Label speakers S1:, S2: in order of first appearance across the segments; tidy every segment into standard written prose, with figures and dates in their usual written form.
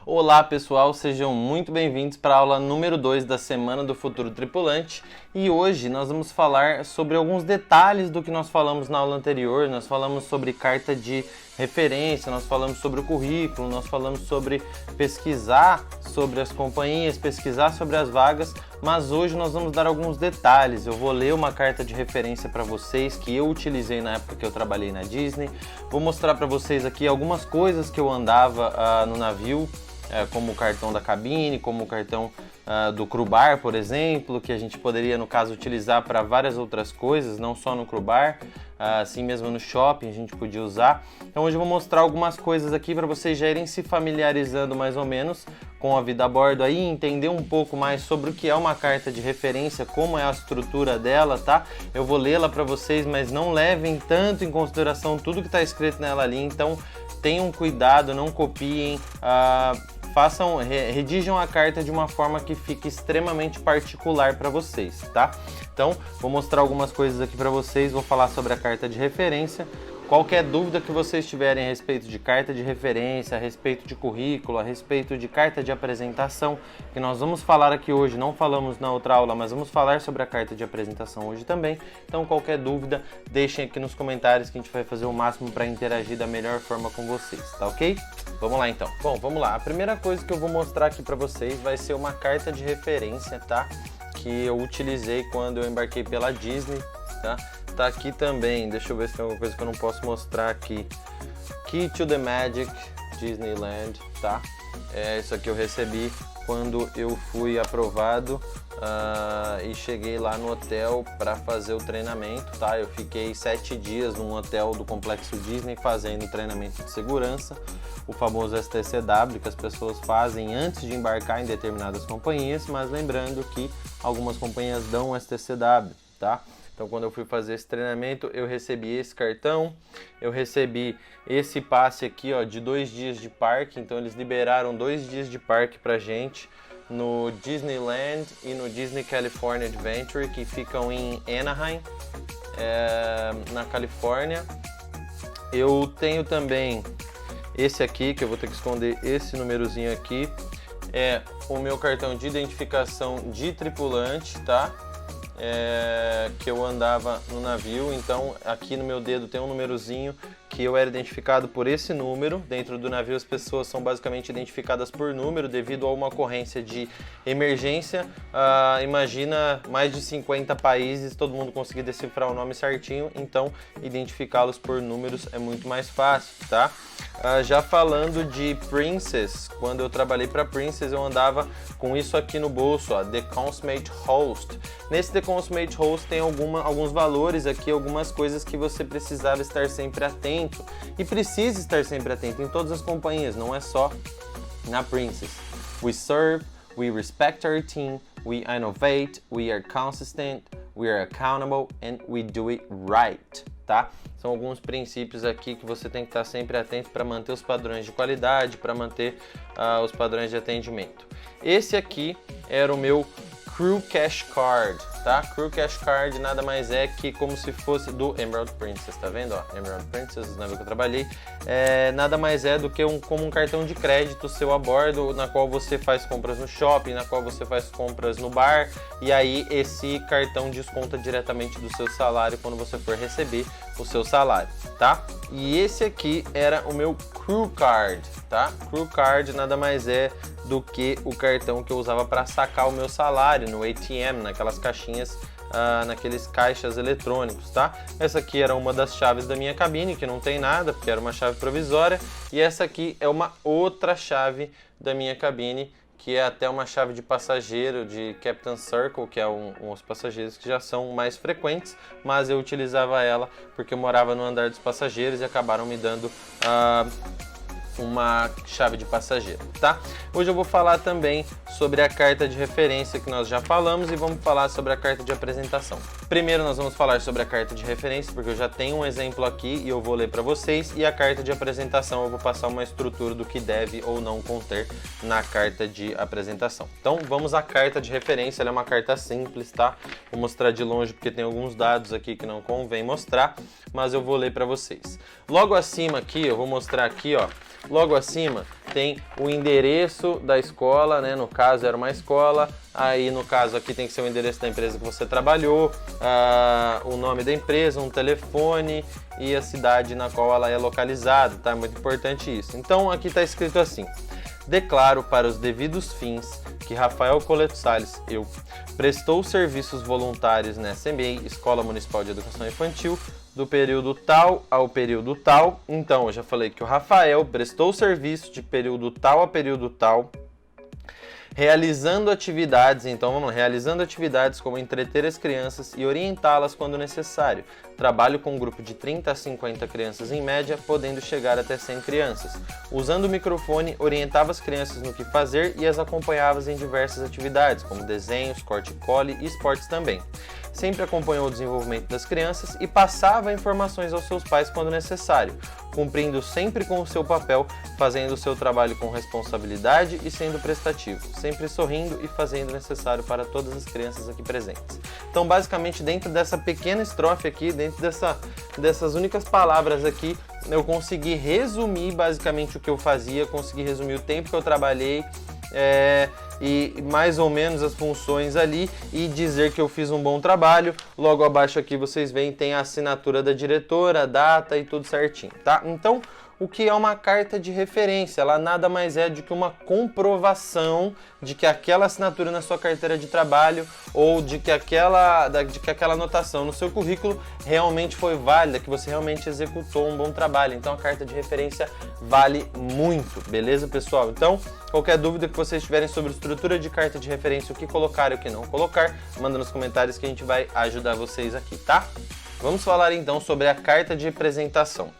S1: Olá pessoal, sejam muito bem-vindos para a aula número 2 da Semana do Futuro Tripulante e hoje nós vamos falar sobre alguns detalhes do que nós falamos na aula anterior. Nós falamos sobre carta de referência, nós falamos sobre o currículo, nós falamos sobre pesquisar sobre as companhias, pesquisar sobre as vagas, mas hoje nós vamos dar alguns detalhes. Eu vou ler uma carta de referência para vocês que eu utilizei na época que eu trabalhei na Disney, vou mostrar para vocês aqui algumas coisas que eu andava no navio, como o cartão da cabine, como o cartão do crew bar, por exemplo, que a gente poderia, no caso, utilizar para várias outras coisas, não só no crew bar, assim mesmo no shopping a gente podia usar. Então hoje eu vou mostrar algumas coisas aqui para vocês já irem se familiarizando mais ou menos com a vida a bordo aí, entender um pouco mais sobre o que é uma carta de referência, como é a estrutura dela, tá? Eu vou lê-la para vocês, mas não levem tanto em consideração tudo que está escrito nela ali, então tenham cuidado, não copiem, redigam a carta de uma forma que fique extremamente particular para vocês, tá? Então, vou mostrar algumas coisas aqui para vocês, vou falar sobre a carta de referência. Qualquer dúvida que vocês tiverem a respeito de carta de referência, a respeito de currículo, a respeito de carta de apresentação, que nós vamos falar aqui hoje, não falamos na outra aula, mas vamos falar sobre a carta de apresentação hoje também. Então, qualquer dúvida, deixem aqui nos comentários que a gente vai fazer o máximo para interagir da melhor forma com vocês, tá ok? Vamos lá então. Bom, vamos lá. A primeira coisa que eu vou mostrar aqui para vocês vai ser uma carta de referência, tá? Que eu utilizei quando eu embarquei pela Disney, tá? Tá aqui também, deixa eu ver se tem alguma coisa que eu não posso mostrar aqui. Key to the Magic Disneyland, tá? Isso aqui eu recebi quando eu fui aprovado e cheguei lá no hotel para fazer o treinamento, tá? Eu fiquei 7 dias num hotel do Complexo Disney fazendo treinamento de segurança, o famoso STCW, que as pessoas fazem antes de embarcar em determinadas companhias, mas lembrando que algumas companhias dão o STCW, tá? Então, quando eu fui fazer esse treinamento, eu recebi esse cartão, eu recebi esse passe aqui, ó, de 2 dias de parque. Então, eles liberaram 2 dias de parque pra gente no Disneyland e no Disney California Adventure, que ficam em Anaheim, na Califórnia. Eu tenho também esse aqui, que eu vou ter que esconder esse númerozinho aqui, é o meu cartão de identificação de tripulante, tá? Que eu andava no navio, então aqui no meu dedo tem um númerozinho que eu era identificado por esse número. Dentro do navio as pessoas são basicamente identificadas por número devido a uma ocorrência de emergência. Imagina mais de 50 países, todo mundo conseguir decifrar o nome certinho, então identificá-los por números é muito mais fácil, tá? Já falando de Princess, quando eu trabalhei para Princess eu andava com isso aqui no bolso, ó, The Consummate Host. Nesse The Consummate Host tem alguns valores aqui, algumas coisas que você precisava estar sempre atento e precisa estar sempre atento em todas as companhias, não é só na Princess. We serve, we respect our team, we innovate, we are consistent, we are accountable and we do it right, tá? São alguns princípios aqui que você tem que estar sempre atento para manter os padrões de qualidade, para manter os padrões de atendimento. Esse aqui era o meu Crew Cash Card, tá? Crew Cash Card nada mais é que como se fosse do Emerald Princess, tá vendo? Ó, Emerald Princess, o navio que eu trabalhei, nada mais é do que como um cartão de crédito seu a bordo, na qual você faz compras no shopping, na qual você faz compras no bar, e aí esse cartão desconta diretamente do seu salário quando você for receber o seu salário, tá? E esse aqui era o meu Crew Card, tá? Crew Card nada mais é do que o cartão que eu usava para sacar o meu salário no ATM, naquelas caixinhas, naqueles caixas eletrônicos, tá? Essa aqui era uma das chaves da minha cabine, que não tem nada, porque era uma chave provisória, e essa aqui é uma outra chave da minha cabine, que é até uma chave de passageiro de Captain Circle, que é uns passageiros que já são mais frequentes, mas eu utilizava ela porque eu morava no andar dos passageiros e acabaram me dando uma chave de passageiro, tá? Hoje eu vou falar também sobre a carta de referência que nós já falamos e vamos falar sobre a carta de apresentação. Primeiro nós vamos falar sobre a carta de referência, porque eu já tenho um exemplo aqui e eu vou ler para vocês, e a carta de apresentação eu vou passar uma estrutura do que deve ou não conter na carta de apresentação. Então vamos à carta de referência, ela é uma carta simples, tá? Vou mostrar de longe porque tem alguns dados aqui que não convém mostrar, mas eu vou ler para vocês. Logo acima aqui, eu vou mostrar aqui, ó. Logo acima tem o endereço da escola, né? No caso era uma escola, aí no caso aqui tem que ser o endereço da empresa que você trabalhou, o nome da empresa, um telefone e a cidade na qual ela é localizada, tá? Muito importante isso. Então aqui está escrito assim: declaro para os devidos fins que Rafael Coleto Salles, eu, prestou serviços voluntários na SMEI, Escola Municipal de Educação Infantil, do período tal ao período tal. Então, eu já falei que o Rafael prestou serviço de período tal a período tal, realizando atividades, então vamos lá, realizando atividades como entreter as crianças e orientá-las quando necessário. Trabalho com um grupo de 30 a 50 crianças em média, podendo chegar até 100 crianças. Usando o microfone, orientava as crianças no que fazer e as acompanhava em diversas atividades, como desenhos, corte e cole e esportes também. Sempre acompanhou o desenvolvimento das crianças e passava informações aos seus pais quando necessário, cumprindo sempre com o seu papel, fazendo o seu trabalho com responsabilidade e sendo prestativo, sempre sorrindo e fazendo o necessário para todas as crianças aqui presentes. Então, basicamente, dentro dessa pequena estrofe aqui, dentro dessas únicas palavras aqui, eu consegui resumir basicamente o que eu fazia, consegui resumir o tempo que eu trabalhei, e mais ou menos as funções ali, e dizer que eu fiz um bom trabalho. Logo abaixo aqui vocês veem, tem a assinatura da diretora, a data e tudo certinho, tá? Então, o que é uma carta de referência? Ela nada mais é do que uma comprovação de que aquela assinatura na sua carteira de trabalho ou de que aquela anotação no seu currículo realmente foi válida, que você realmente executou um bom trabalho. Então a carta de referência vale muito, beleza, pessoal? Então, qualquer dúvida que vocês tiverem sobre estrutura de carta de referência, o que colocar e o que não colocar, manda nos comentários que a gente vai ajudar vocês aqui, tá? Vamos falar então sobre a carta de apresentação.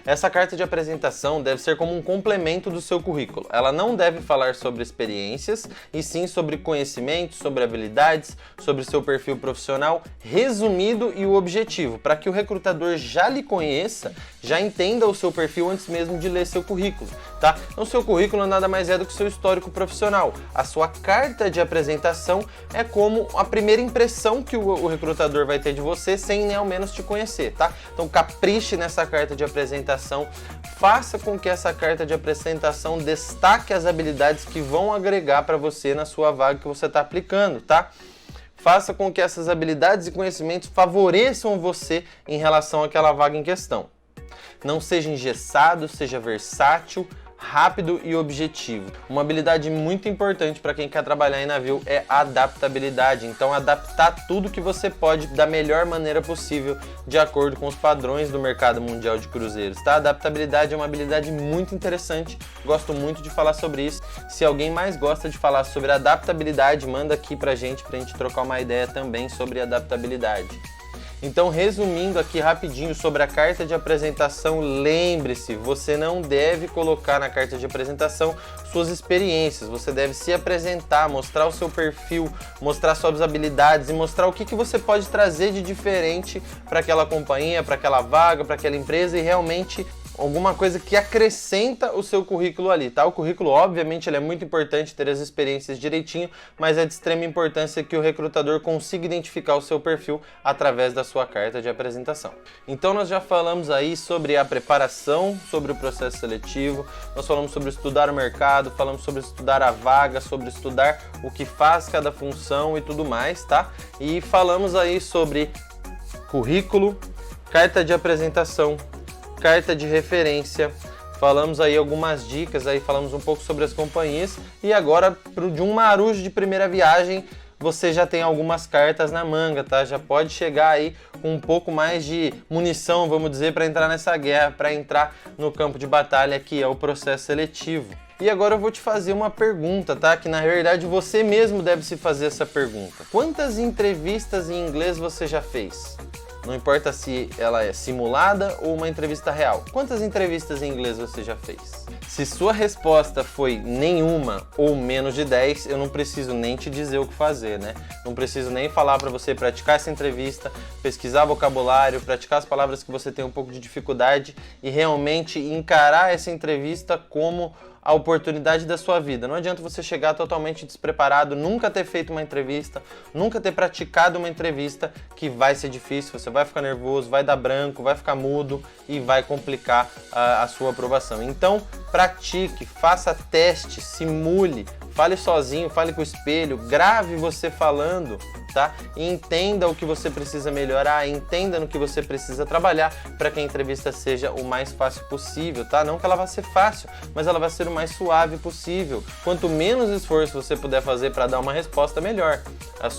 S1: Essa carta de apresentação deve ser como um complemento do seu currículo. Ela não deve falar sobre experiências, e sim sobre conhecimentos, sobre habilidades, sobre seu perfil profissional resumido e o objetivo, para que o recrutador já lhe conheça, já entenda o seu perfil antes mesmo de ler seu currículo, tá? Então, seu currículo nada mais é do que seu histórico profissional. A sua carta de apresentação é como a primeira impressão que o recrutador vai ter de você, sem nem ao menos te conhecer, tá? Então, capriche nessa carta de apresentação. Faça com que essa carta de apresentação destaque as habilidades que vão agregar para você na sua vaga que você está aplicando, tá? Faça com que essas habilidades e conhecimentos favoreçam você em relação àquela vaga em questão. Não seja engessado, seja versátil, rápido e objetivo. Uma habilidade muito importante para quem quer trabalhar em navio é a adaptabilidade. Então, adaptar tudo que você pode da melhor maneira possível, de acordo com os padrões do mercado mundial de cruzeiros, tá? A adaptabilidade é uma habilidade muito interessante, gosto muito de falar sobre isso. Se alguém mais gosta de falar sobre adaptabilidade, manda aqui pra gente trocar uma ideia também sobre adaptabilidade. Então, resumindo aqui rapidinho sobre a carta de apresentação, lembre-se, você não deve colocar na carta de apresentação suas experiências, você deve se apresentar, mostrar o seu perfil, mostrar suas habilidades e mostrar o que você pode trazer de diferente para aquela companhia, para aquela vaga, para aquela empresa, e realmente alguma coisa que acrescenta o seu currículo ali, tá? O currículo, obviamente, ele é muito importante, ter as experiências direitinho, mas é de extrema importância que o recrutador consiga identificar o seu perfil através da sua carta de apresentação. Então, nós já falamos aí sobre a preparação, sobre o processo seletivo, nós falamos sobre estudar o mercado, falamos sobre estudar a vaga, sobre estudar o que faz cada função e tudo mais, tá? E falamos aí sobre currículo, carta de apresentação, carta de referência, falamos aí algumas dicas, aí falamos um pouco sobre as companhias, e agora, de um marujo de primeira viagem, você já tem algumas cartas na manga, tá? Já pode chegar aí com um pouco mais de munição, vamos dizer, para entrar nessa guerra, para entrar no campo de batalha, que é o processo seletivo. E agora eu vou te fazer uma pergunta, tá? Que na verdade você mesmo deve se fazer essa pergunta. Quantas entrevistas em inglês você já fez? Não importa se ela é simulada ou uma entrevista real. Quantas entrevistas em inglês você já fez? Se sua resposta foi nenhuma ou menos de 10, eu não preciso nem te dizer o que fazer, né? Não preciso nem falar para você praticar essa entrevista, pesquisar vocabulário, praticar as palavras que você tem um pouco de dificuldade e realmente encarar essa entrevista como a oportunidade da sua vida. Não adianta você chegar totalmente despreparado, nunca ter feito uma entrevista, nunca ter praticado uma entrevista, que vai ser difícil, você vai ficar nervoso, vai dar branco, vai ficar mudo e vai complicar a sua aprovação. Então, pratique, faça teste, simule, fale sozinho, fale com o espelho, grave você falando, tá? E entenda o que você precisa melhorar, entenda no que você precisa trabalhar para que a entrevista seja o mais fácil possível, tá? Não que ela vá ser fácil, mas ela vai ser o mais suave possível. Quanto menos esforço você puder fazer para dar uma resposta, melhor. A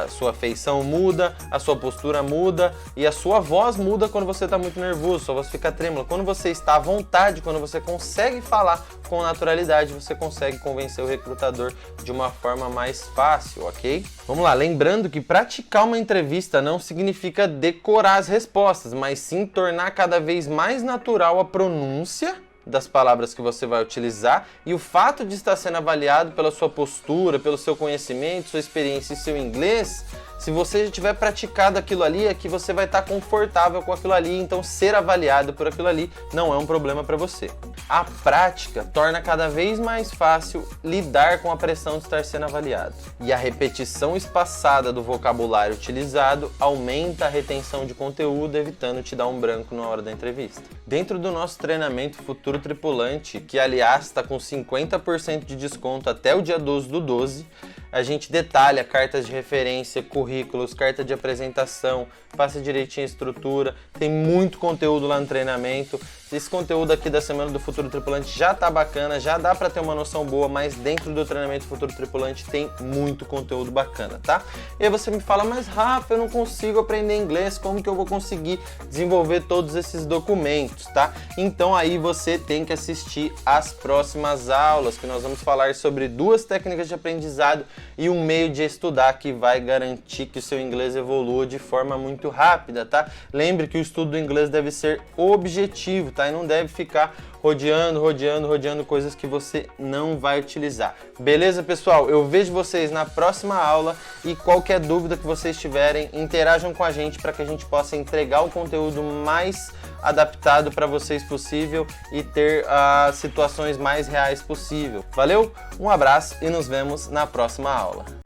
S1: sua feição muda, a sua postura muda e a sua voz muda quando você está muito nervoso, sua voz fica trêmula. Quando você está à vontade, quando você consegue falar com naturalidade, você consegue convencer o recrutador de uma forma mais fácil, ok? Vamos lá, lembrando que praticar uma entrevista não significa decorar as respostas, mas sim tornar cada vez mais natural a pronúncia das palavras que você vai utilizar, e o fato de estar sendo avaliado pela sua postura, pelo seu conhecimento, sua experiência e seu inglês, se você já tiver praticado aquilo ali, é que você vai estar confortável com aquilo ali, então ser avaliado por aquilo ali não é um problema para você. A prática torna cada vez mais fácil lidar com a pressão de estar sendo avaliado. E a repetição espaçada do vocabulário utilizado aumenta a retenção de conteúdo, evitando te dar um branco na hora da entrevista. Dentro do nosso treinamento Futuro Tripulante, que aliás está com 50% de desconto até o dia 12/12, a gente detalha cartas de referência, currículos, carta de apresentação, passa direitinho a estrutura, tem muito conteúdo lá no treinamento. Esse conteúdo aqui da Semana do Futuro Tripulante já tá bacana, já dá para ter uma noção boa, mas dentro do treinamento Futuro Tripulante tem muito conteúdo bacana, tá? E aí você me fala, mas Rafa, eu não consigo aprender inglês, como que eu vou conseguir desenvolver todos esses documentos, tá? Então aí você tem que assistir às próximas aulas, que nós vamos falar sobre 2 técnicas de aprendizado e um meio de estudar que vai garantir que o seu inglês evolua de forma muito rápida, tá? Lembre que o estudo do inglês deve ser objetivo, tá? E não deve ficar rodeando coisas que você não vai utilizar. Beleza, pessoal? Eu vejo vocês na próxima aula e qualquer dúvida que vocês tiverem, interajam com a gente para que a gente possa entregar o conteúdo mais adaptado para vocês possível e ter as situações mais reais possível. Valeu? Um abraço e nos vemos na próxima aula.